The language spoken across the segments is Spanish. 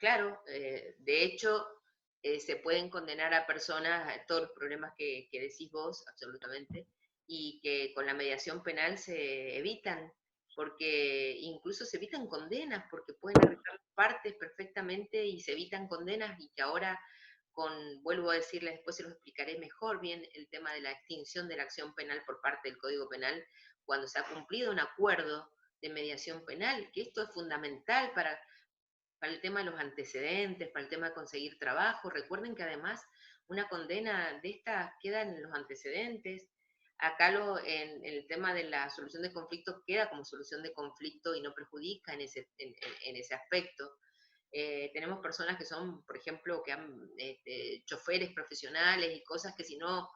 claro, de hecho, se pueden condenar a personas a todos los problemas que decís vos, absolutamente, y que con la mediación penal se evitan, porque incluso se evitan condenas, porque pueden arreglar partes perfectamente y se evitan condenas, y que ahora vuelvo a decirles, después se los explicaré mejor bien, el tema de la extinción de la acción penal por parte del Código Penal, cuando se ha cumplido un acuerdo de mediación penal, que esto es fundamental para el tema de los antecedentes, para el tema de conseguir trabajo. Recuerden que además una condena de estas queda en los antecedentes. Acá en el tema de la solución de conflictos queda como solución de conflicto y no perjudica en ese aspecto. Tenemos personas que son, por ejemplo, que han choferes profesionales y cosas que si no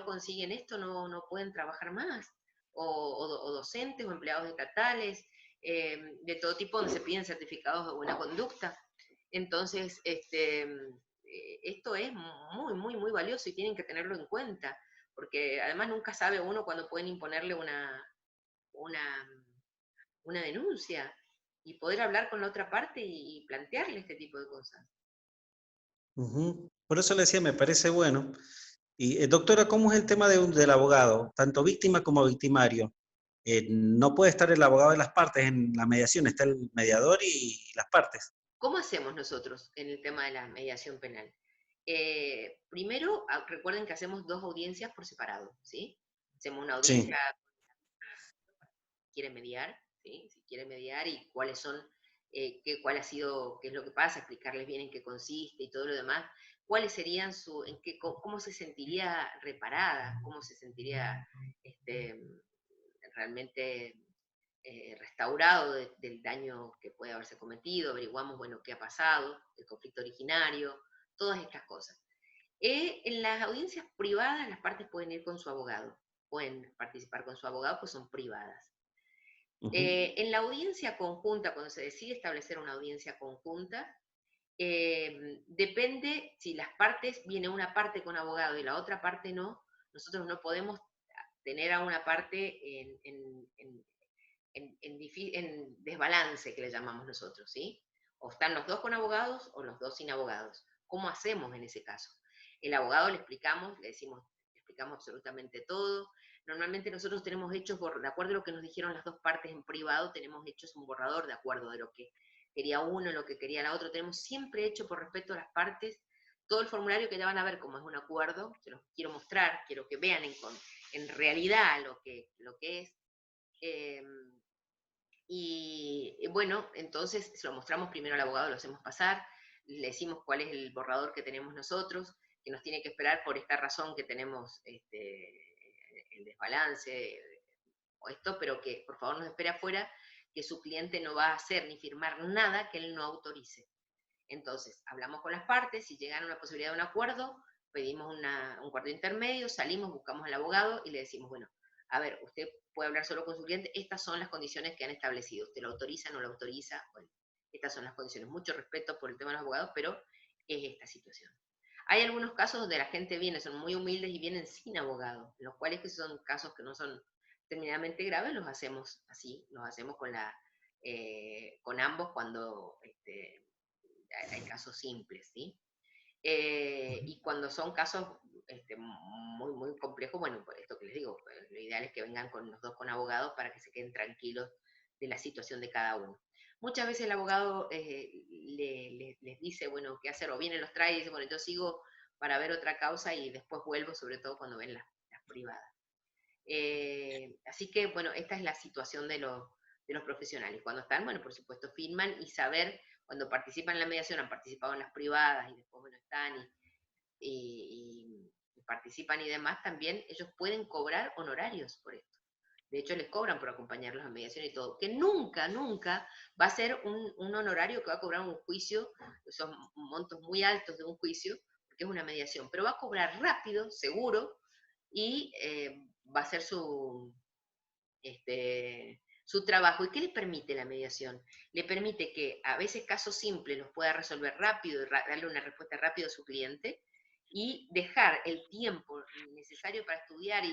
consiguen esto no pueden trabajar más, o docentes o empleados estatales, de todo tipo donde se piden certificados de buena conducta. Entonces, esto es muy, muy, muy valioso y tienen que tenerlo en cuenta, porque además nunca sabe uno cuándo pueden imponerle una, una denuncia y poder hablar con la otra parte y plantearle este tipo de cosas. Ujú. Por eso le decía, me parece bueno. Y, doctora, ¿cómo es el tema del abogado? Tanto víctima como victimario. No puede estar el abogado de las partes en la mediación, está el mediador y las partes. ¿Cómo hacemos nosotros en el tema de la mediación penal? Primero, recuerden que hacemos dos audiencias por separado, ¿sí? Hacemos una audiencia Sí. si quiere mediar, ¿sí? Si quiere mediar y cuáles son, cuál ha sido, qué es lo que pasa, explicarles bien en qué consiste y todo lo demás, cuáles serían cómo se sentiría reparada, cómo se sentiría este, realmente restaurado del daño que puede haberse cometido, averiguamos, bueno, qué ha pasado, el conflicto originario, todas estas cosas. En las audiencias privadas las partes pueden ir con su abogado, pueden participar con su abogado, pues son privadas. Ujú. En la audiencia conjunta, cuando se decide establecer una audiencia conjunta, depende si las partes, viene una parte con abogado y la otra parte no, nosotros no podemos tener a una parte en desbalance, que le llamamos nosotros, ¿sí? O están los dos con abogados o los dos sin abogados. ¿Cómo hacemos en ese caso? El abogado le explicamos, le explicamos absolutamente todo. Normalmente nosotros tenemos hechos, de acuerdo a lo que nos dijeron las dos partes en privado, tenemos hechos un borrador de acuerdo de lo que quería uno, lo que quería la otra. Tenemos siempre hecho por respeto a las partes todo el formulario que ya van a ver como es un acuerdo. Se los quiero mostrar, quiero que vean en realidad lo que es. Eh, y bueno, entonces se lo mostramos primero al abogado, lo hacemos pasar, le decimos cuál es el borrador que tenemos nosotros, que nos tiene que esperar por esta razón que tenemos el desbalance o esto, pero que por favor nos espere afuera, que su cliente no va a hacer ni firmar nada que él no autorice. Entonces, hablamos con las partes, si llegan a una posibilidad de un acuerdo, pedimos un acuerdo intermedio, salimos, buscamos al abogado y le decimos, bueno, a ver, usted puede hablar solo con su cliente, estas son las condiciones que han establecido, usted lo autoriza, no lo autoriza, bueno, estas son las condiciones. Mucho respeto por el tema de los abogados, pero es esta situación. Hay algunos casos donde la gente viene, son muy humildes y vienen sin abogado, en los cuales que son casos que no son terminantemente graves, los hacemos así, los hacemos con ambos cuando hay casos simples, ¿sí? Y cuando son casos muy, muy complejos, bueno, por esto que les digo, lo ideal es que vengan con los dos con abogados para que se queden tranquilos de la situación de cada uno. Muchas veces el abogado les dice, bueno, qué hacer, o viene, los trae y dice, bueno, yo sigo para ver otra causa y después vuelvo, sobre todo cuando ven las privadas. Así que, bueno, esta es la situación de los profesionales. Cuando están, bueno, por supuesto, firman y saber, cuando participan en la mediación, han participado en las privadas y después, bueno, están y participan y demás, también ellos pueden cobrar honorarios por esto. De hecho, les cobran por acompañarlos a mediación y todo, que nunca, nunca va a ser un honorario que va a cobrar un juicio, esos montos muy altos de un juicio, porque es una mediación, pero va a cobrar rápido, seguro, y va a ser su trabajo. ¿Y qué le permite la mediación? Le permite que a veces casos simples los pueda resolver rápido y darle una respuesta rápida a su cliente y dejar el tiempo necesario para estudiar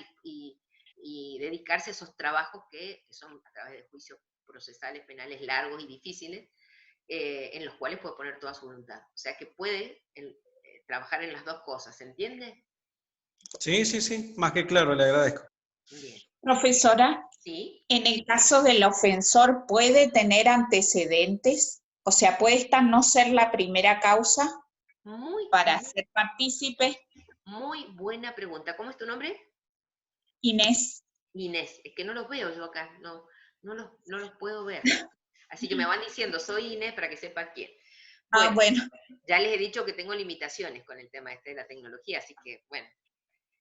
y dedicarse a esos trabajos que son a través de juicios procesales penales largos y difíciles, en los cuales puede poner toda su voluntad. O sea que puede trabajar en las dos cosas, ¿se entiende? Sí, sí, sí, más que claro, le agradezco. Bien. Profesora, ¿Sí? en el caso del ofensor, ¿puede tener antecedentes? O sea, ¿puede esta no ser la primera causa Muy, para ser partícipe? muy buena pregunta. ¿Cómo es tu nombre? Inés. Inés. Es que no los veo yo acá, no los puedo ver. Así que me van diciendo, soy Inés, para que sepa quién. Ah, Bueno, bueno. ya les he dicho que tengo limitaciones con el tema este de la tecnología, así que, bueno,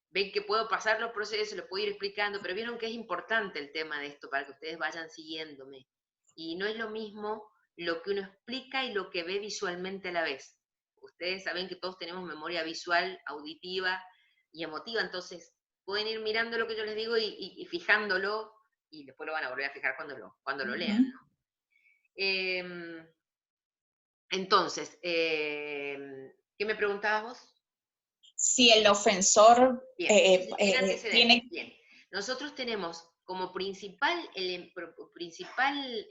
ven que puedo pasar los procesos, les puedo ir explicando, pero vieron que es importante el tema de esto para que ustedes vayan siguiéndome. Y no es lo mismo lo que uno explica y lo que ve visualmente a la vez. Ustedes saben que todos tenemos memoria visual, auditiva y emotiva, entonces pueden ir mirando lo que yo les digo y fijándolo, y después lo van a volver a fijar cuando lo lean, ¿no? Entonces, ¿qué me preguntabas vos? Si el ofensor Bien, si tiene antecedentes, tiene... bien. Nosotros tenemos como principal, principal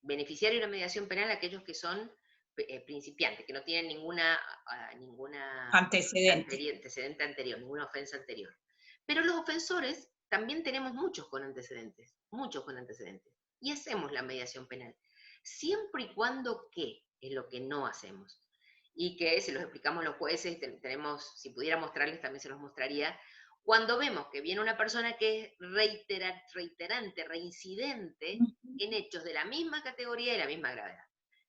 beneficiario de la mediación penal aquellos que son principiantes, que no tienen ninguna Antecedente. antecedente anterior, ninguna ofensa anterior. Pero los ofensores también tenemos muchos con antecedentes, y hacemos la mediación penal, siempre y cuando ¿qué? Es lo que no hacemos. Y que se los explicamos los jueces, tenemos, si pudiera mostrarles también se los mostraría, cuando vemos que viene una persona que es reiterante, reincidente, en hechos de la misma categoría y la misma gravedad.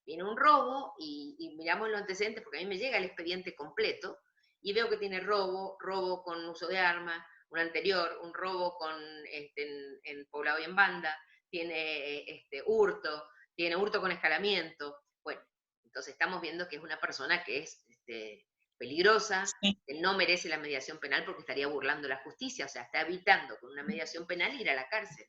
Viene un robo y miramos los antecedentes, porque a mí me llega el expediente completo, y veo que tiene robo con uso de arma, un anterior, un robo en poblado y en banda, tiene tiene hurto con escalamiento. Bueno, entonces estamos viendo que es una persona que es peligrosa, Sí. que no merece la mediación penal porque estaría burlando la justicia, o sea, está evitando con una mediación penal ir a la cárcel.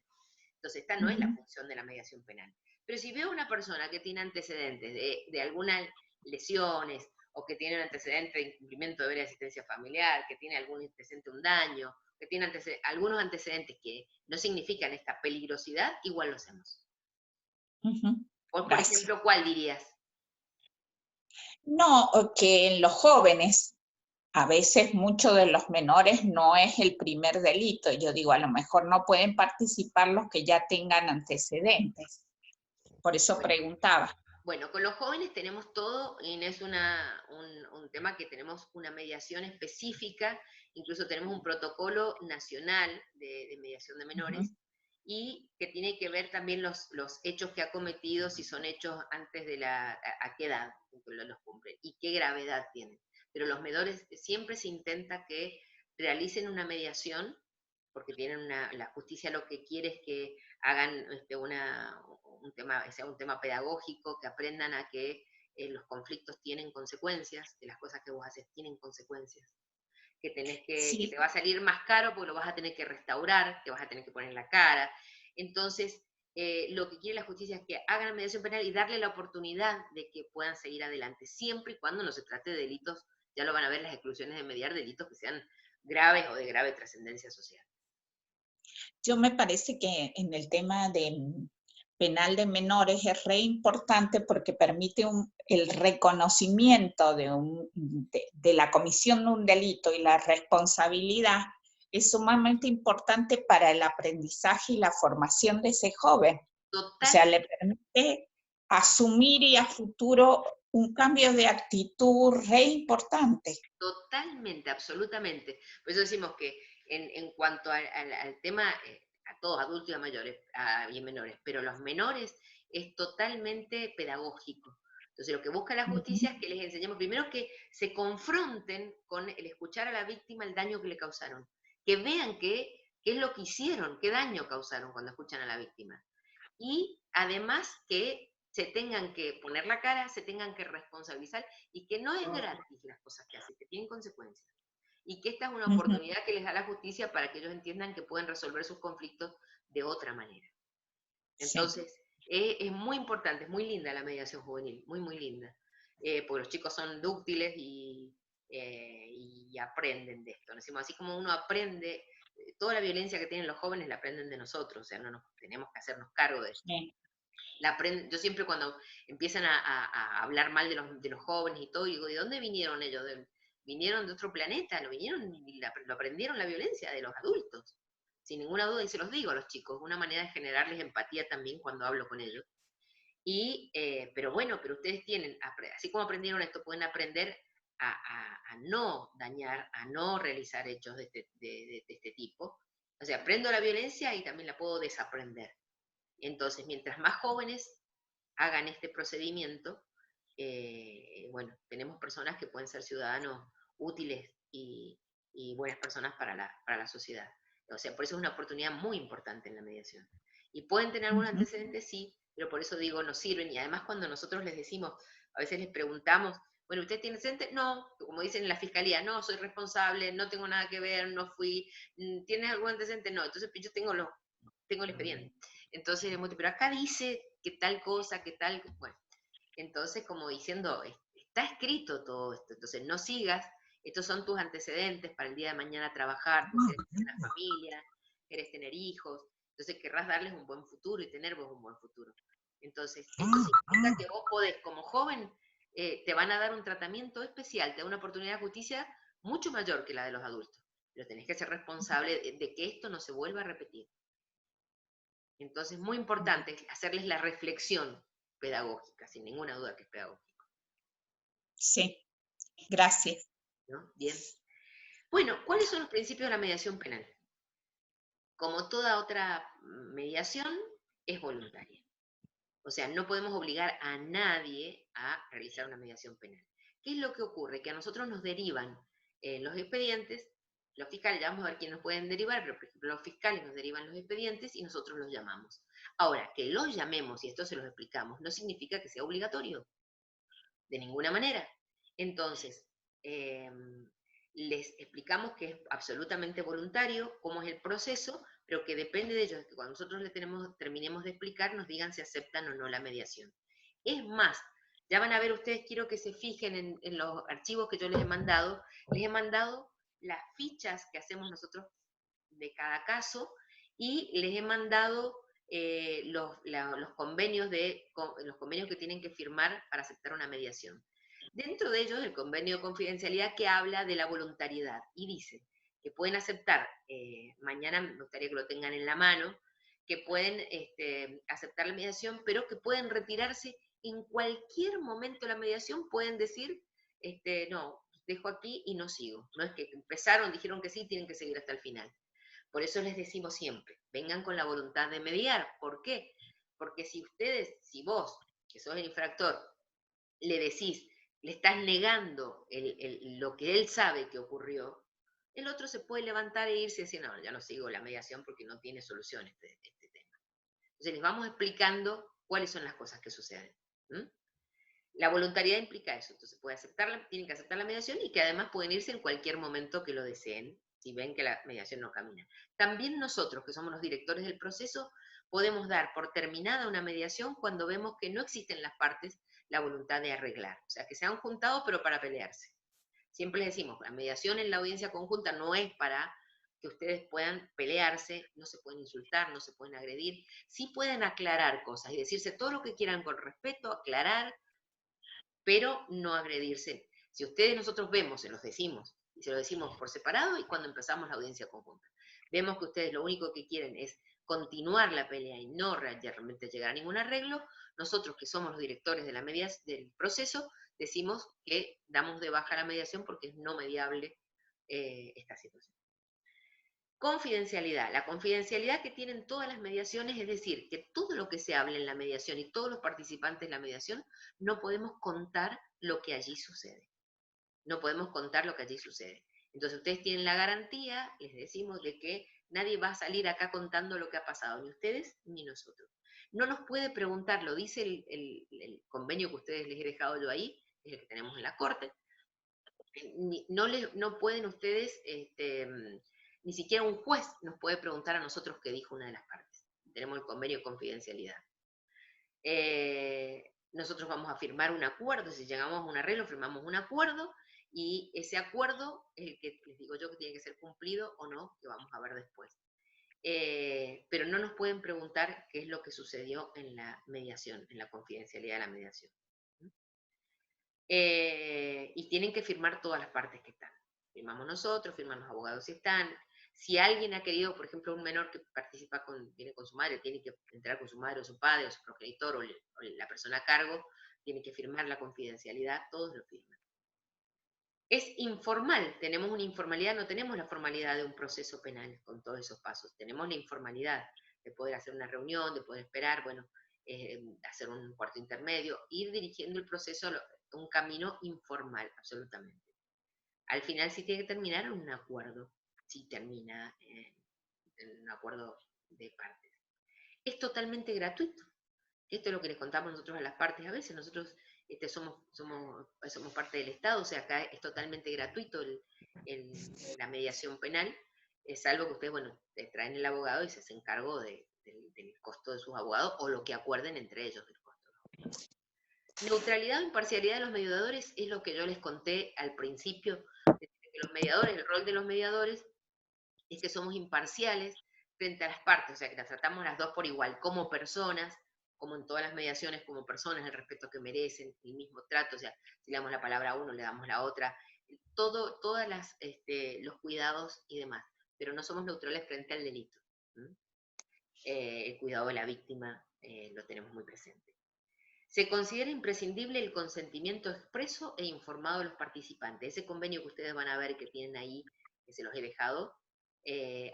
Entonces, esta no es la función de la mediación penal. Pero si veo una persona que tiene antecedentes de algunas lesiones, o que tiene un antecedente de incumplimiento de deber de asistencia familiar, que tiene algún antecedente de un daño, que tiene algunos antecedentes que no significan esta peligrosidad, igual lo hacemos. Por Gracias. ejemplo, ¿cuál dirías? No, que en los jóvenes, a veces muchos de los menores no es el primer delito. Yo digo, a lo mejor no pueden participar los que ya tengan antecedentes. Por eso preguntaba. Bueno, con los jóvenes tenemos todo, y es un tema que tenemos una mediación específica, incluso tenemos un protocolo nacional de mediación de menores, y que tiene que ver también los hechos que ha cometido, si son hechos antes de a qué edad los cumplen, y qué gravedad tienen. Pero los menores siempre se intenta que realicen una mediación, porque tienen la justicia lo que quiere es que hagan sea un tema pedagógico, que aprendan a que los conflictos tienen consecuencias, que las cosas que vos haces tienen consecuencias, que que te va a salir más caro porque lo vas a tener que restaurar, que vas a tener que poner la cara. Entonces, lo que quiere la justicia es que hagan la mediación penal y darle la oportunidad de que puedan seguir adelante, siempre y cuando no se trate de delitos, ya lo van a ver las exclusiones de mediar, delitos que sean graves o de grave trascendencia social. Yo me parece que en el tema de penal de menores es re importante porque permite el reconocimiento de la comisión de un delito y la responsabilidad es sumamente importante para el aprendizaje y la formación de ese joven. O sea, le permite asumir y a futuro un cambio de actitud re importante. Totalmente, absolutamente. Por eso decimos que en cuanto al tema, a todos, adultos y a mayores y menores, pero los menores es totalmente pedagógico. Entonces lo que busca la justicia es que les enseñemos primero que se confronten con el escuchar a la víctima el daño que le causaron, que vean qué es lo que hicieron, qué daño causaron cuando escuchan a la víctima. Y además que se tengan que poner la cara, se tengan que responsabilizar, y que no es gratis las cosas que hacen, que tienen consecuencias. Y que esta es una oportunidad que les da la justicia para que ellos entiendan que pueden resolver sus conflictos de otra manera. Entonces, es muy importante, es muy linda la mediación juvenil, muy, muy linda. Porque los chicos son dúctiles y aprenden de esto. Decimos, así como uno aprende, toda la violencia que tienen los jóvenes la aprenden de nosotros, o sea, no nos tenemos que hacernos cargo de esto. Yo siempre cuando empiezan a hablar mal de los jóvenes y todo, digo, ¿de dónde vinieron ellos? Vinieron de otro planeta, lo aprendieron la violencia de los adultos, sin ninguna duda, y se los digo a los chicos, una manera de generarles empatía también cuando hablo con ellos. Pero bueno, pero ustedes tienen, así como aprendieron esto, pueden aprender a no dañar, a no realizar hechos de este tipo. O sea, aprendo la violencia y también la puedo desaprender. Entonces, mientras más jóvenes hagan este procedimiento, bueno, tenemos personas que pueden ser ciudadanos útiles y buenas personas para la sociedad. O sea, por eso es una oportunidad muy importante en la mediación. Y pueden tener algunos antecedentes, sí, pero por eso digo, nos sirven. Y además cuando nosotros les decimos, a veces les preguntamos, bueno, ¿usted tiene antecedentes? No, como dicen en la fiscalía, no, soy responsable, no tengo nada que ver, no fui. ¿Tienes algún antecedente? No, entonces yo tengo el expediente. Entonces, pero acá dice que tal cosa, que tal, bueno. Entonces, como diciendo, está escrito todo esto, entonces no sigas, estos son tus antecedentes para el día de mañana trabajar, tú quieres tener una familia, quieres tener hijos, entonces querrás darles un buen futuro y tener vos un buen futuro. Entonces, esto significa que vos podés, como joven, te van a dar un tratamiento especial, te da una oportunidad de justicia mucho mayor que la de los adultos, pero tenés que ser responsable de que esto no se vuelva a repetir. Entonces, muy importante hacerles la reflexión pedagógica, sin ninguna duda que es pedagógico. Sí, gracias. ¿No? Bien. Bueno, ¿cuáles son los principios de la mediación penal? Como toda otra mediación, es voluntaria. O sea, no podemos obligar a nadie a realizar una mediación penal. ¿Qué es lo que ocurre? Que a nosotros nos derivan los expedientes, los fiscales, ya vamos a ver quién nos pueden derivar, pero por ejemplo los fiscales nos derivan los expedientes y nosotros los llamamos. Ahora, que los llamemos, y esto se los explicamos, no significa que sea obligatorio, de ninguna manera. Entonces, les explicamos que es absolutamente voluntario, cómo es el proceso, pero que depende de ellos, que cuando nosotros les terminemos de explicar, nos digan si aceptan o no la mediación. Es más, ya van a ver ustedes, quiero que se fijen en los archivos que yo les he mandado las fichas que hacemos nosotros de cada caso y les he mandado los convenios que tienen que firmar para aceptar una mediación. Dentro de ellos, el convenio de confidencialidad que habla de la voluntariedad y dice que pueden aceptar, mañana me gustaría que lo tengan en la mano, que pueden aceptar la mediación, pero que pueden retirarse en cualquier momento de la mediación, pueden decir, no, dejo aquí y no sigo. No es que empezaron, dijeron que sí, tienen que seguir hasta el final. Por eso les decimos siempre, vengan con la voluntad de mediar. ¿Por qué? Porque si vos, que sos el infractor, le decís, le estás negando lo que él sabe que ocurrió, el otro se puede levantar e irse y decir, no, ya no sigo la mediación porque no tiene solución este tema. Entonces les vamos explicando cuáles son las cosas que suceden. La voluntariedad implica eso, entonces tienen que aceptar la mediación y que además pueden irse en cualquier momento que lo deseen, si ven que la mediación no camina. También nosotros, que somos los directores del proceso, podemos dar por terminada una mediación cuando vemos que no existen las partes la voluntad de arreglar, o sea, que se han juntado pero para pelearse. Siempre les decimos, la mediación en la audiencia conjunta no es para que ustedes puedan pelearse, no se pueden insultar, no se pueden agredir, sí pueden aclarar cosas y decirse todo lo que quieran con respeto, aclarar, pero no agredirse. Si nosotros vemos, se los decimos, y se lo decimos por separado y cuando empezamos la audiencia conjunta. Vemos que ustedes lo único que quieren es continuar la pelea y no realmente llegar a ningún arreglo, nosotros que somos los directores de del proceso, decimos que damos de baja la mediación porque es no mediable esta situación. Confidencialidad. La confidencialidad que tienen todas las mediaciones, es decir, que todo lo que se hable en la mediación y todos los participantes de la mediación, no podemos contar lo que allí sucede. No podemos contar lo que allí sucede. Entonces ustedes tienen la garantía, les decimos, de que nadie va a salir acá contando lo que ha pasado, ni ustedes ni nosotros. No nos puede preguntar, lo dice el convenio que ustedes les he dejado yo ahí, es el que tenemos en la corte, no pueden ustedes, ni siquiera un juez nos puede preguntar a nosotros qué dijo una de las partes. Tenemos el convenio de confidencialidad. Nosotros vamos a firmar un acuerdo, si llegamos a un arreglo, firmamos un acuerdo, y ese acuerdo es el que les digo yo que tiene que ser cumplido o no, que vamos a ver después. pero no nos pueden preguntar qué es lo que sucedió en la mediación, en la confidencialidad de la mediación. Y tienen que firmar todas las partes que están. Firmamos nosotros, firman los abogados si están. Si alguien ha querido, por ejemplo, un menor que participa viene con su madre, tiene que entrar con su madre o su padre o su progenitor o la persona a cargo, tiene que firmar la confidencialidad, todos lo firman. Es informal, tenemos una informalidad, no tenemos la formalidad de un proceso penal con todos esos pasos, tenemos la informalidad de poder hacer una reunión, de poder esperar, bueno, hacer un cuarto intermedio, ir dirigiendo el proceso a un camino informal, absolutamente. Al final sí tiene que terminar en un acuerdo, sí termina en un acuerdo de partes. Es totalmente gratuito. Esto es lo que les contamos nosotros a las partes. A veces nosotros somos parte del Estado, o sea, acá es totalmente gratuito la mediación penal, salvo que ustedes, bueno, traen el abogado y se hacen cargo del costo de sus abogados o lo que acuerden entre ellos del costo. Neutralidad o imparcialidad de los mediadores es lo que yo les conté al principio, que los mediadores, el rol de los mediadores es que somos imparciales frente a las partes, o sea, que las tratamos las dos por igual, como personas, como en todas las mediaciones, como personas, el respeto que merecen, el mismo trato, o sea, si le damos la palabra a uno, le damos la otra, todos los cuidados y demás, pero no somos neutrales frente al delito. El cuidado de la víctima lo tenemos muy presente. Se considera imprescindible el consentimiento expreso e informado de los participantes. Ese convenio que ustedes van a ver que tienen ahí, que se los he dejado,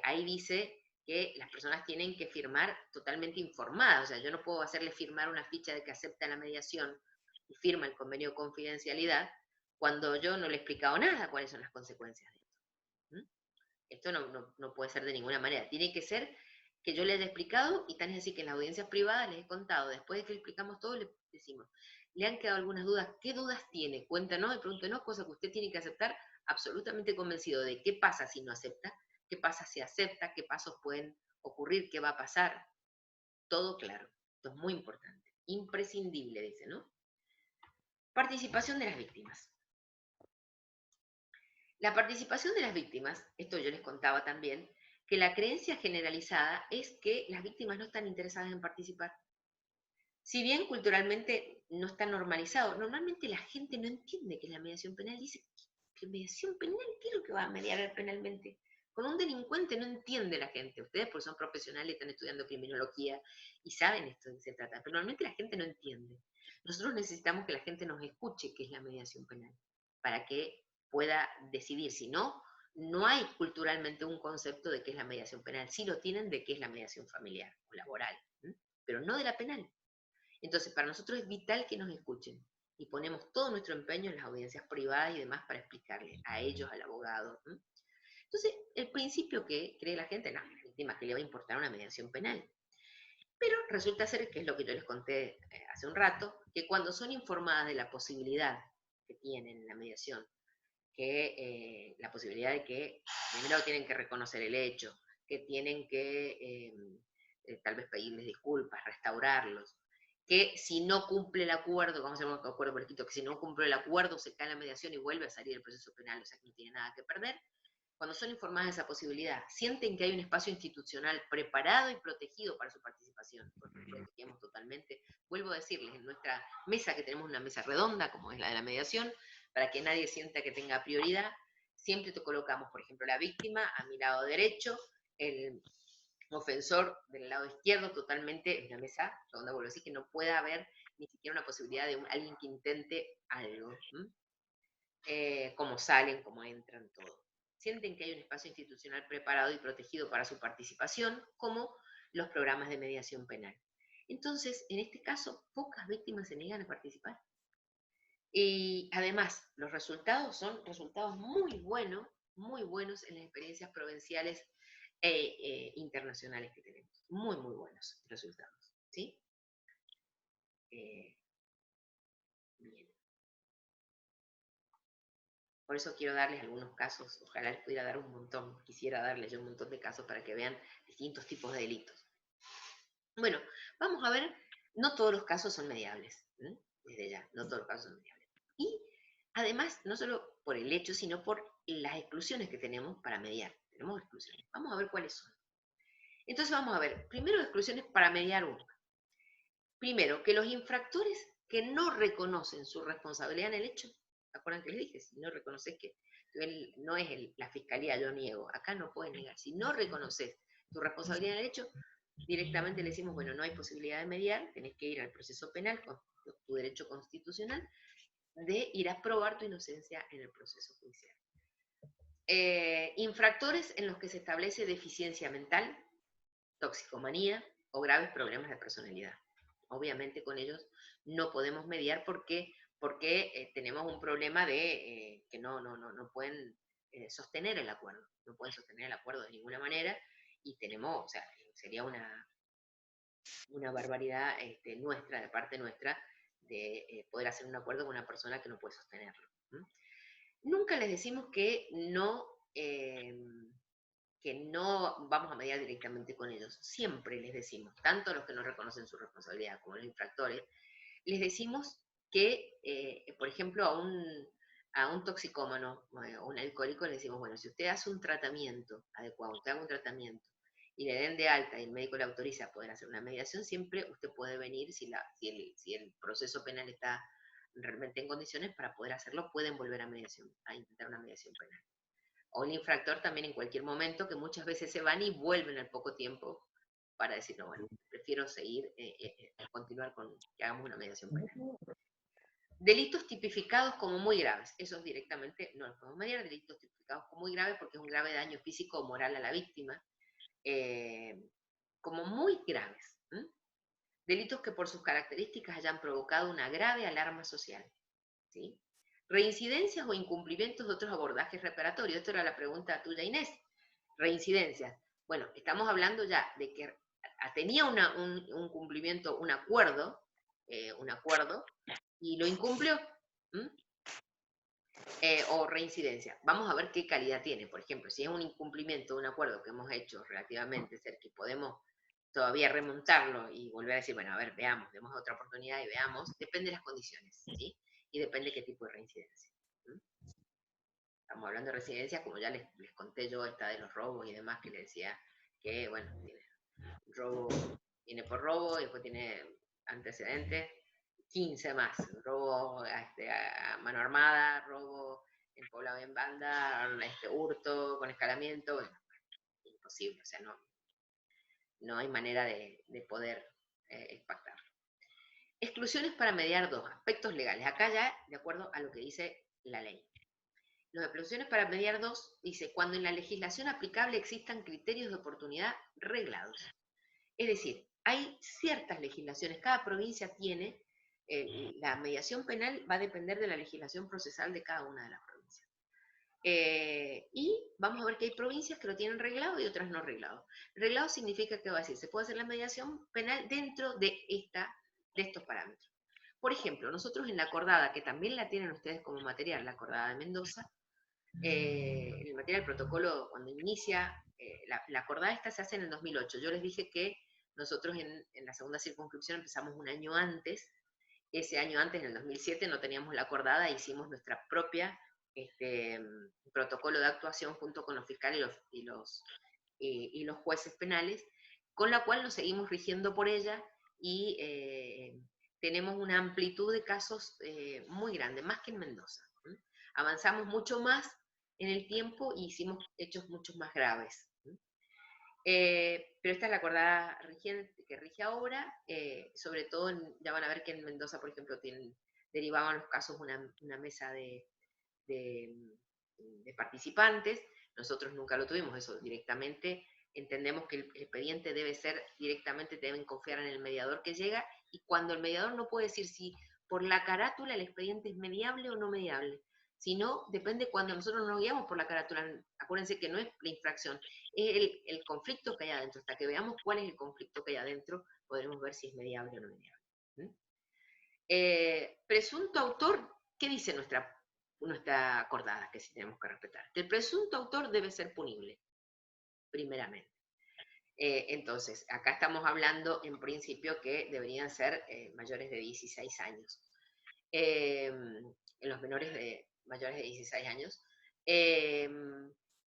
ahí dice que las personas tienen que firmar totalmente informadas. O sea, yo no puedo hacerle firmar una ficha de que acepta la mediación y firma el convenio de confidencialidad cuando yo no le he explicado nada cuáles son las consecuencias de esto. Esto no puede ser de ninguna manera. Tiene que ser que yo les haya explicado, y tan es así que en las audiencias privadas les he contado, después de que le explicamos todo, le decimos, ¿le han quedado algunas dudas? ¿Qué dudas tiene? Cuéntanos y pregúntenos, cosa que usted tiene que aceptar, absolutamente convencido de qué pasa si no acepta, qué pasa si acepta, qué pasos pueden ocurrir, qué va a pasar. Todo claro. Esto es muy importante. Imprescindible, dice, ¿no? Participación de las víctimas. La participación de las víctimas, esto yo les contaba también, que la creencia generalizada es que las víctimas no están interesadas en participar. Si bien culturalmente no está normalizado, normalmente la gente no entiende que es la mediación penal. Dice, ¿qué mediación penal? ¿Qué es lo que va a mediar penalmente? Con un delincuente no entiende la gente. Ustedes, porque son profesionales, están estudiando criminología y saben esto de qué se trata, pero normalmente la gente no entiende. Nosotros necesitamos que la gente nos escuche qué es la mediación penal, para que pueda decidir. Si no, no hay culturalmente un concepto de qué es la mediación penal. Sí lo tienen de qué es la mediación familiar o laboral, pero no de la penal. Entonces, para nosotros es vital que nos escuchen y ponemos todo nuestro empeño en las audiencias privadas y demás para explicarle a ellos, al abogado. Entonces, el principio que cree la gente, no, la víctima que le va a importar una mediación penal. Pero resulta ser, que es lo que yo les conté hace un rato, que cuando son informadas de la posibilidad que tienen en la mediación, que la posibilidad de que primero tienen que reconocer el hecho, que tienen que tal vez pedirles disculpas, restaurarlos, que si no cumple el acuerdo, vamos a hacer un acuerdo por escrito, que si no cumple el acuerdo se cae la mediación y vuelve a salir el proceso penal, o sea que no tiene nada que perder. Cuando son informadas de esa posibilidad, sienten que hay un espacio institucional preparado y protegido para su participación, porque protegemos totalmente. Vuelvo a decirles, en nuestra mesa, que tenemos una mesa redonda, como es la de la mediación, para que nadie sienta que tenga prioridad, siempre te colocamos, por ejemplo, la víctima a mi lado derecho, el ofensor del lado izquierdo, totalmente en la mesa redonda, vuelvo a decir que no pueda haber ni siquiera una posibilidad de alguien que intente algo. Cómo salen, cómo entran, todo. Sienten que hay un espacio institucional preparado y protegido para su participación, como los programas de mediación penal. Entonces, en este caso, pocas víctimas se niegan a participar. Y además, los resultados son resultados muy buenos en las experiencias provinciales e internacionales que tenemos. Muy, muy buenos resultados. ¿Sí? Bien. Por eso quiero darles algunos casos, ojalá les pudiera dar un montón, quisiera darles yo un montón de casos para que vean distintos tipos de delitos. Bueno, vamos a ver, no todos los casos son mediables, desde ya, no todos los casos son mediables. Y además, no solo por el hecho, sino por las exclusiones que tenemos para mediar. Tenemos exclusiones. Vamos a ver cuáles son. Entonces vamos a ver, primero exclusiones para mediar uno. Primero, que los infractores que no reconocen su responsabilidad en el hecho, ¿se acuerdan que les dije? Si no reconoces que no es la fiscalía, yo niego, acá no pueden negar. Si no reconoces tu responsabilidad en el hecho, directamente le decimos, bueno, no hay posibilidad de mediar, tenés que ir al proceso penal con tu derecho constitucional de ir a probar tu inocencia en el proceso judicial. Infractores en los que se establece deficiencia mental, toxicomanía o graves problemas de personalidad. Obviamente con ellos no podemos mediar porque tenemos un problema de que no pueden sostener el acuerdo, no pueden sostener el acuerdo de ninguna manera y tenemos, o sea, sería una barbaridad nuestra, de parte nuestra, de poder hacer un acuerdo con una persona que no puede sostenerlo. Nunca les decimos que no vamos a mediar directamente con ellos. Siempre les decimos, tanto a los que no reconocen su responsabilidad como a los infractores, les decimos que, por ejemplo, a un toxicómano o un alcohólico, le decimos, bueno, si usted hace un tratamiento adecuado, usted haga un tratamiento y le den de alta y el médico le autoriza a poder hacer una mediación, siempre usted puede venir, si el proceso penal está realmente en condiciones para poder hacerlo, pueden volver a intentar una mediación penal. O el infractor también en cualquier momento, que muchas veces se van y vuelven al poco tiempo para decir, no, bueno, prefiero seguir, continuar con que hagamos una mediación penal. Delitos tipificados como muy graves, esos directamente no los podemos mediar, delitos tipificados como muy graves porque es un grave daño físico o moral a la víctima, como muy graves. Delitos que por sus características hayan provocado una grave alarma social, ¿sí? Reincidencias o incumplimientos de otros abordajes reparatorios. Esto era la pregunta tuya, Inés. Reincidencias. Bueno, estamos hablando ya de que tenía un cumplimiento, un acuerdo, y lo incumplió. O reincidencia. Vamos a ver qué calidad tiene. Por ejemplo, si es un incumplimiento de un acuerdo que hemos hecho relativamente cerca y podemos todavía remontarlo y volver a decir, bueno, a ver, veamos, demos otra oportunidad y veamos, depende de las condiciones, ¿sí? Y depende de qué tipo de reincidencia. Estamos hablando de reincidencias, como ya les conté yo, esta de los robos y demás, que les decía que, bueno, viene por robo y después tiene antecedentes, 15 más, robo a mano armada, robo en poblado en banda, hurto con escalamiento, bueno, imposible, o sea, no hay manera de poder pactarlo. Exclusiones para mediar dos, aspectos legales, acá ya de acuerdo a lo que dice la ley. Las exclusiones para mediar dos dice, cuando en la legislación aplicable existan criterios de oportunidad reglados. Es decir, hay ciertas legislaciones, cada provincia tiene, la mediación penal va a depender de la legislación procesal de cada una de las provincias. Y vamos a ver que hay provincias que lo tienen reglado y otras no reglado. Reglado significa que va a decir, se puede hacer la mediación penal dentro de estos parámetros. Por ejemplo, nosotros en la acordada, que también la tienen ustedes como material, la acordada de Mendoza, en el material del protocolo, cuando inicia, la acordada esta se hace en el 2008. Yo les dije que nosotros en la segunda circunscripción empezamos un año antes. Ese año antes, en el 2007, no teníamos la acordada, hicimos nuestra propia protocolo de actuación junto con los fiscales y los jueces penales, con la cual nos seguimos rigiendo por ella y tenemos una amplitud de casos muy grande, más que en Mendoza. Avanzamos mucho más en el tiempo y hicimos hechos mucho más graves. Pero esta es la acordada que rige ahora, sobre todo, ya van a ver que en Mendoza, por ejemplo, derivaban los casos una mesa de participantes. Nosotros nunca lo tuvimos, eso directamente. Entendemos que el expediente debe ser directamente, deben confiar en el mediador que llega, y cuando el mediador no puede decir si por la carátula el expediente es mediable o no mediable, sino depende cuando nosotros nos guiamos por la carátula. Acuérdense que no es la infracción, es el conflicto que hay adentro. Hasta que veamos cuál es el conflicto que hay adentro, podremos ver si es mediable o no mediable. Presunto autor, ¿qué dice nuestra acordada? Que sí tenemos que respetar. Que el presunto autor debe ser punible, primeramente. Entonces, acá estamos hablando en principio que deberían ser mayores de 16 años. En los menores mayores de 16 años.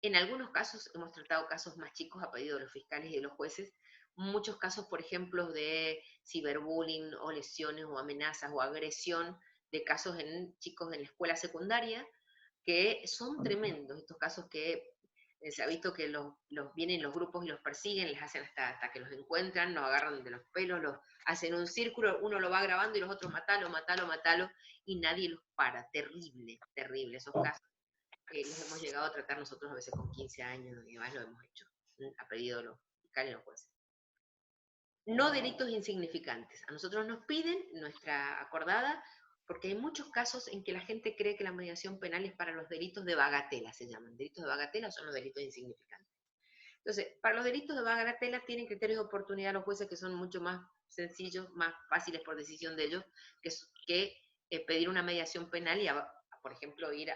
En algunos casos hemos tratado casos más chicos a pedido de los fiscales y de los jueces, muchos casos, por ejemplo, de ciberbullying o lesiones o amenazas o agresión, de casos en chicos en la escuela secundaria, que son tremendos, estos casos que se ha visto que vienen los grupos y los persiguen, les hacen hasta que los encuentran, los agarran de los pelos, los hacen un círculo, uno lo va grabando y los otros matalo, matalo, matalo, y nadie los para. Terrible, terrible esos casos. Los hemos llegado a tratar nosotros a veces con 15 años y demás lo hemos hecho, a pedido de los fiscales y los jueces. No delitos insignificantes. A nosotros nos piden nuestra acordada, porque hay muchos casos en que la gente cree que la mediación penal es para los delitos de bagatela, se llaman. Delitos de bagatela son los delitos insignificantes. Entonces, para los delitos de bagatela tienen criterios de oportunidad los jueces que son mucho más sencillos, más fáciles por decisión de ellos, que pedir una mediación penal y, por ejemplo, ir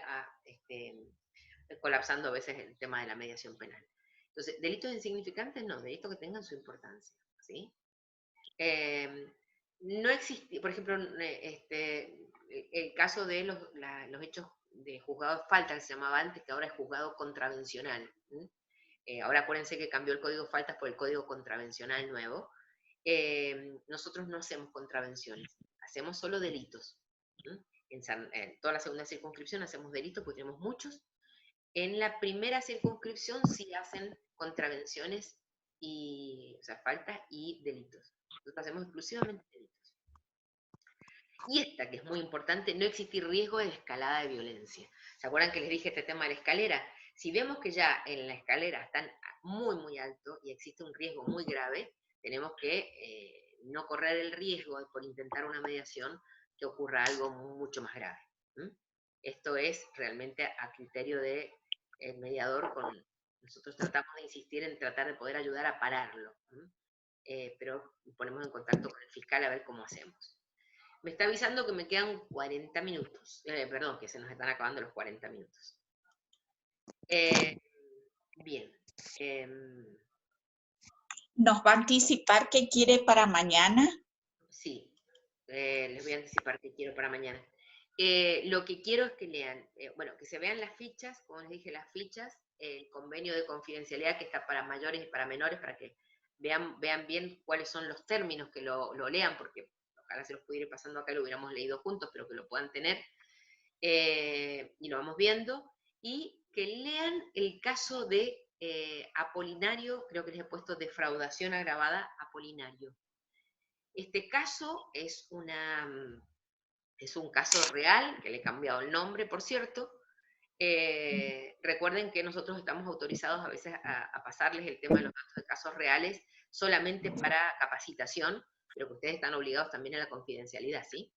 colapsando a veces el tema de la mediación penal. Entonces, delitos insignificantes no, delitos que tengan su importancia, ¿sí? No existe, por ejemplo, el caso de los hechos de juzgado de falta, que se llamaba antes, que ahora es juzgado contravencional. Ahora acuérdense que cambió el código faltas por el código contravencional nuevo. Nosotros no hacemos contravenciones, hacemos solo delitos. En toda la segunda circunscripción hacemos delitos, porque tenemos muchos. En la primera circunscripción sí hacen contravenciones, o sea, faltas y delitos. Nosotros hacemos exclusivamente delitos. Y esta, que es muy importante, no existir riesgo de escalada de violencia. ¿Se acuerdan que les dije este tema de la escalera? Si vemos que ya en la escalera están muy, muy alto y existe un riesgo muy grave, tenemos que no correr el riesgo de, por intentar una mediación, que ocurra algo mucho más grave. Esto es realmente a criterio del mediador. Nosotros tratamos de insistir en tratar de poder ayudar a pararlo, pero ponemos en contacto con el fiscal a ver cómo hacemos. Me está avisando que me quedan 40 minutos. Perdón, que se nos están acabando los 40 minutos. Bien. ¿Nos va a anticipar qué quiere para mañana? Sí, les voy a anticipar qué quiero para mañana. Lo que quiero es que lean, bueno, que se vean las fichas, como les dije, las fichas, el convenio de confidencialidad que está para mayores y para menores, para que vean bien cuáles son los términos, que lo lean, porque ojalá se los pudiera ir pasando acá y lo hubiéramos leído juntos, pero que lo puedan tener, y lo vamos viendo, y que lean el caso de Apolinario, creo que les he puesto defraudación agravada, Apolinario. Este caso es un caso real, que le he cambiado el nombre, por cierto. Recuerden que nosotros estamos autorizados a veces a pasarles el tema de los datos de casos reales solamente para capacitación, pero que ustedes están obligados también a la confidencialidad, ¿sí?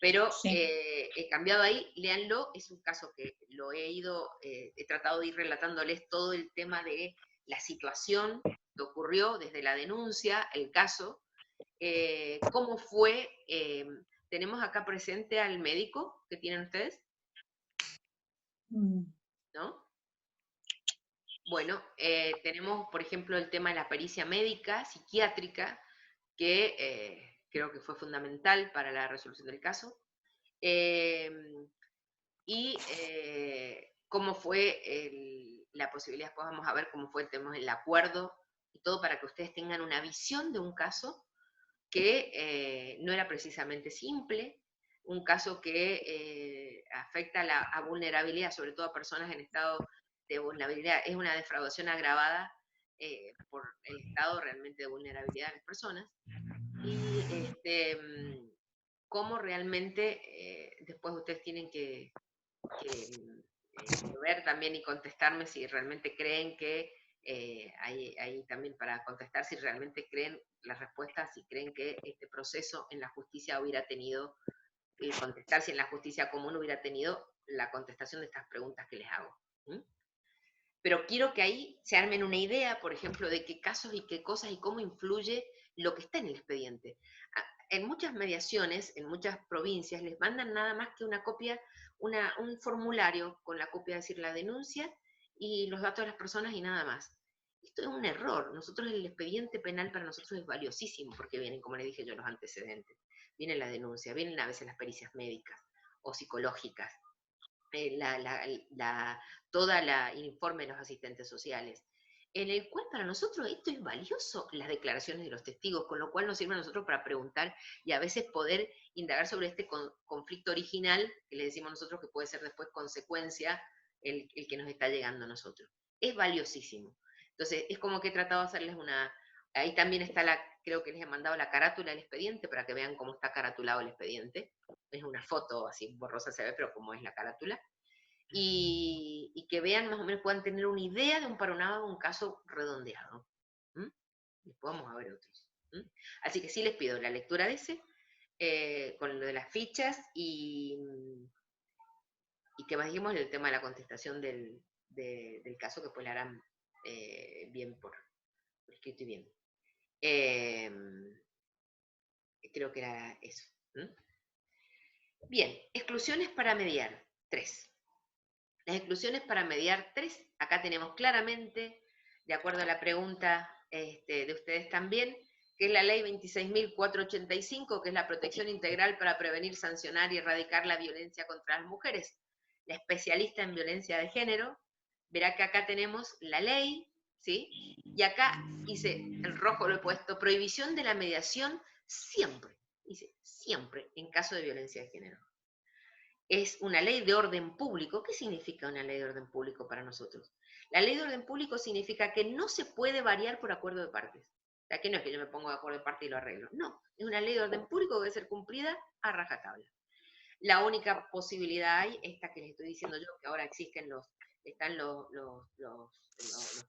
Pero Sí. he cambiado ahí, léanlo, es un caso que lo he tratado de ir relatándoles todo el tema de la situación que ocurrió desde la denuncia, el caso, cómo fue. Tenemos acá presente al médico que tienen ustedes, ¿no? Bueno, tenemos, por ejemplo, el tema de la pericia médica, psiquiátrica, que creo que fue fundamental para la resolución del caso. Y cómo fue la posibilidad, después vamos a ver cómo fue el acuerdo y todo, para que ustedes tengan una visión de un caso que no era precisamente simple, un caso que afecta a vulnerabilidad, sobre todo a personas en estado de vulnerabilidad. Es una defraudación agravada por el estado realmente de vulnerabilidad de las personas. Y cómo realmente después ustedes tienen que ver también y contestarme si realmente creen que ahí también para contestar si realmente creen las respuestas, si creen que este proceso en la justicia hubiera tenido, contestar si en la justicia común hubiera tenido la contestación de estas preguntas que les hago. Pero quiero que ahí se armen una idea, por ejemplo, de qué casos y qué cosas y cómo influye lo que está en el expediente. En muchas mediaciones, en muchas provincias, les mandan nada más que una copia, un formulario con la copia, es decir, la denuncia y los datos de las personas y nada más. Esto es un error. Nosotros, el expediente penal para nosotros es valiosísimo, porque vienen, como les dije yo, los antecedentes. Viene la denuncia, vienen a veces las pericias médicas o psicológicas. toda la informe de los asistentes sociales, en el cual para nosotros esto es valioso, las declaraciones de los testigos, con lo cual nos sirve a nosotros para preguntar y a veces poder indagar sobre este conflicto original, que le decimos nosotros que puede ser después consecuencia el que nos está llegando a nosotros. Es valiosísimo. Entonces, es como que he tratado de hacerles una... Ahí también está creo que les he mandado la carátula del expediente para que vean cómo está caratulado el expediente. Es una foto así borrosa se ve, pero como es la carátula. Y que vean más o menos, puedan tener una idea de un panorama de un caso redondeado. Después vamos a ver otros. Así que sí les pido la lectura de ese, con lo de las fichas y que más dijimos el tema de la contestación del caso, que pues la harán bien por escrito y bien. Creo que era eso. Bien, exclusiones para mediar, 3. Las exclusiones para mediar, 3. Acá tenemos claramente, de acuerdo a la pregunta de ustedes también, que es la ley 26.485, que es la protección integral para prevenir, sancionar y erradicar la violencia contra las mujeres. La especialista en violencia de género verá que acá tenemos la ley, ¿sí? Y acá dice, en rojo lo he puesto, prohibición de la mediación siempre, dice siempre, en caso de violencia de género. Es una ley de orden público. ¿Qué significa una ley de orden público para nosotros? La ley de orden público significa que no se puede variar por acuerdo de partes. O sea, que no es que yo me pongo de acuerdo de parte y lo arreglo. No, es una ley de orden público que debe ser cumplida a rajatabla. La única posibilidad hay, esta que les estoy diciendo yo, que ahora están los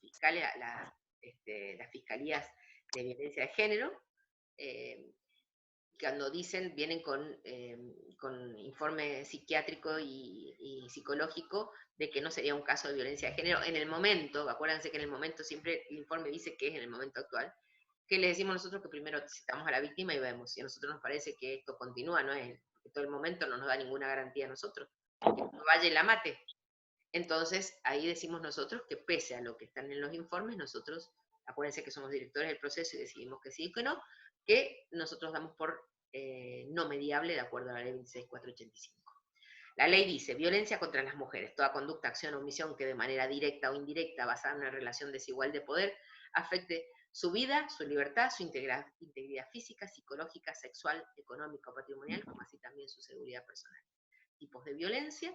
fiscales, las fiscalías de violencia de género, cuando dicen, vienen con informe psiquiátrico y psicológico de que no sería un caso de violencia de género en el momento. Acuérdense que en el momento siempre el informe dice que es en el momento actual, que le decimos nosotros que primero citamos a la víctima y vemos, si a nosotros nos parece que esto continúa, no es que todo el momento no nos da ninguna garantía a nosotros, que no vaya y la mate. Entonces, ahí decimos nosotros que pese a lo que están en los informes, nosotros, acuérdense que somos directores del proceso y decidimos que sí y que no, que nosotros damos por no mediable de acuerdo a la ley 26.485. La ley dice, violencia contra las mujeres, toda conducta, acción o omisión que de manera directa o indirecta, basada en una relación desigual de poder, afecte su vida, su libertad, su integridad física, psicológica, sexual, económica o patrimonial, como así también su seguridad personal. Tipos de violencia: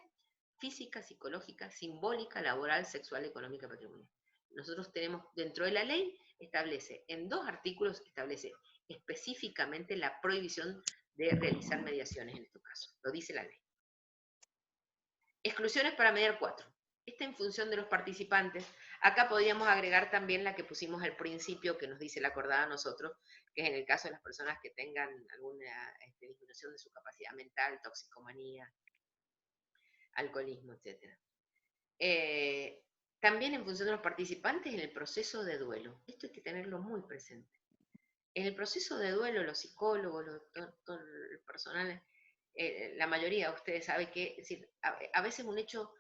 física, psicológica, simbólica, laboral, sexual, económica, patrimonial. Nosotros tenemos, dentro de la ley, establece, en 2 artículos, establece específicamente la prohibición de realizar mediaciones en estos casos. Lo dice la ley. Exclusiones para mediar, 4. Esta en función de los participantes. Acá podríamos agregar también la que pusimos al principio, que nos dice la acordada a nosotros, que es en el caso de las personas que tengan alguna disminución de su capacidad mental, toxicomanía, alcoholismo, etc. También en función de los participantes en el proceso de duelo. Esto hay que tenerlo muy presente. En el proceso de duelo, los psicólogos, todo el personal, la mayoría de ustedes sabe que es decir, a veces un hecho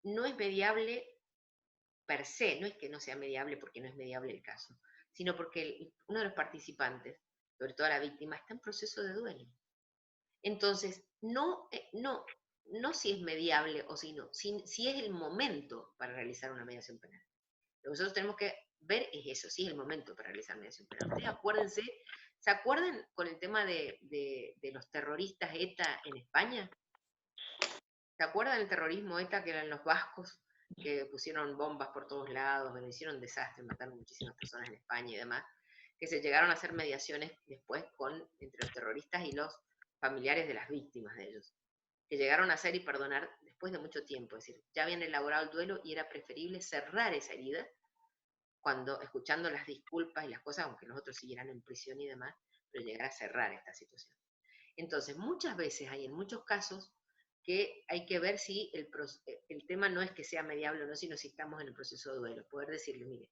no es mediable per se, no es que no sea mediable porque no es mediable el caso, sino porque uno de los participantes, sobre todo la víctima, está en proceso de duelo. Entonces, no si es mediable o si no, si es el momento para realizar una mediación penal. Lo que nosotros tenemos que ver es eso, si es el momento para realizar mediación penal. Ustedes acuérdense, ¿se acuerdan con el tema de los terroristas ETA en España? ¿Se acuerdan del terrorismo ETA que eran los vascos que pusieron bombas por todos lados, que hicieron desastres, mataron muchísimas personas en España y demás? Que se llegaron a hacer mediaciones después entre los terroristas y los familiares de las víctimas de ellos, que llegaron a hacer y perdonar después de mucho tiempo, es decir, ya habían elaborado el duelo y era preferible cerrar esa herida cuando, escuchando las disculpas y las cosas, aunque los otros siguieran en prisión y demás, pero llegar a cerrar esta situación. Entonces, muchas veces hay en muchos casos que hay que ver si el tema no es que sea mediable o no, sino si estamos en el proceso de duelo. Poder decirle, mire,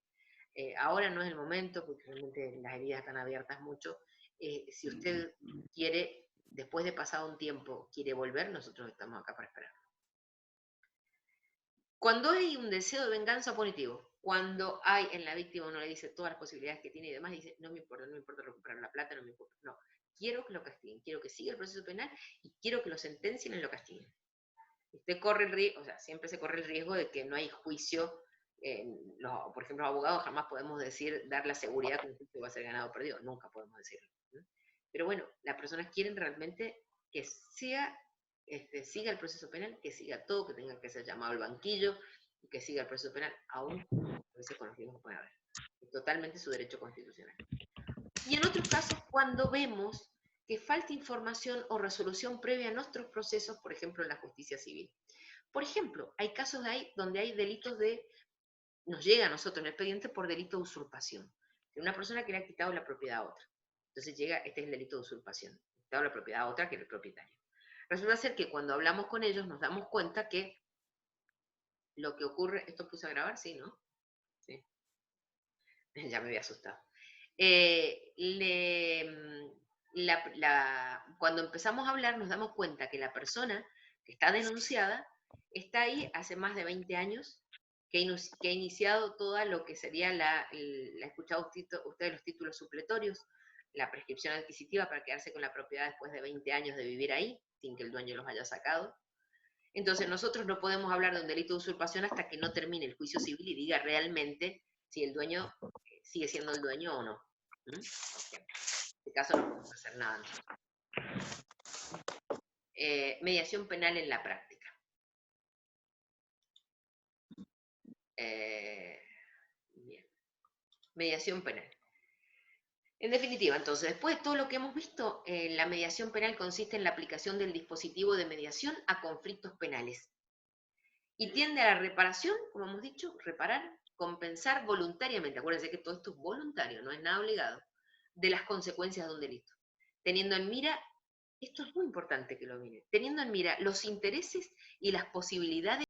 ahora no es el momento, porque realmente las heridas están abiertas mucho. Si usted quiere, después de pasado un tiempo, quiere volver, nosotros estamos acá para esperar. Cuando hay un deseo de venganza punitivo, cuando hay en la víctima, uno le dice todas las posibilidades que tiene y demás, dice, no me importa recuperar la plata, no me importa, no, quiero que lo castiguen, quiero que siga el proceso penal y quiero que lo sentencien y lo castiguen. Usted corre el riesgo, o sea, siempre se corre el riesgo de que no hay juicio. Por ejemplo, los abogados jamás podemos dar la seguridad que un juicio va a ser ganado o perdido, nunca podemos decirlo. ¿No? Pero bueno, las personas quieren realmente que siga el proceso penal, que siga todo, que tenga que ser llamado al banquillo, que siga el proceso penal, aún a veces con los riesgos que puede haber. Es totalmente su derecho constitucional. Y en otros casos, cuando vemos que falta información o resolución previa a nuestros procesos, por ejemplo, en la justicia civil. Por ejemplo, hay casos donde hay delitos nos llega a nosotros en el expediente por delito de usurpación, de una persona que le ha quitado la propiedad a otra. Entonces llega, este es el delito de usurpación, le ha quitado la propiedad a otra que era el propietario. Resulta ser que cuando hablamos con ellos nos damos cuenta que lo que ocurre, ¿esto puse a grabar? Sí, ¿no? Sí. Ya me había asustado. Cuando empezamos a hablar nos damos cuenta que la persona que está denunciada está ahí hace más de 20 años, que ha iniciado toda lo que sería ¿ha escuchado usted los títulos supletorios? La prescripción adquisitiva para quedarse con la propiedad después de 20 años de vivir ahí, sin que el dueño los haya sacado. Entonces nosotros no podemos hablar de un delito de usurpación hasta que no termine el juicio civil y diga realmente si el dueño sigue siendo el dueño o no. En este caso no podemos hacer nada. Mediación penal en la práctica. Bien. Mediación penal. En definitiva, entonces, después de todo lo que hemos visto, la mediación penal consiste en la aplicación del dispositivo de mediación a conflictos penales. Y tiende a la reparación, como hemos dicho, reparar, compensar voluntariamente, acuérdense que todo esto es voluntario, no es nada obligado, de las consecuencias de un delito. Teniendo en mira, esto es muy importante que lo miren, teniendo en mira los intereses y las posibilidades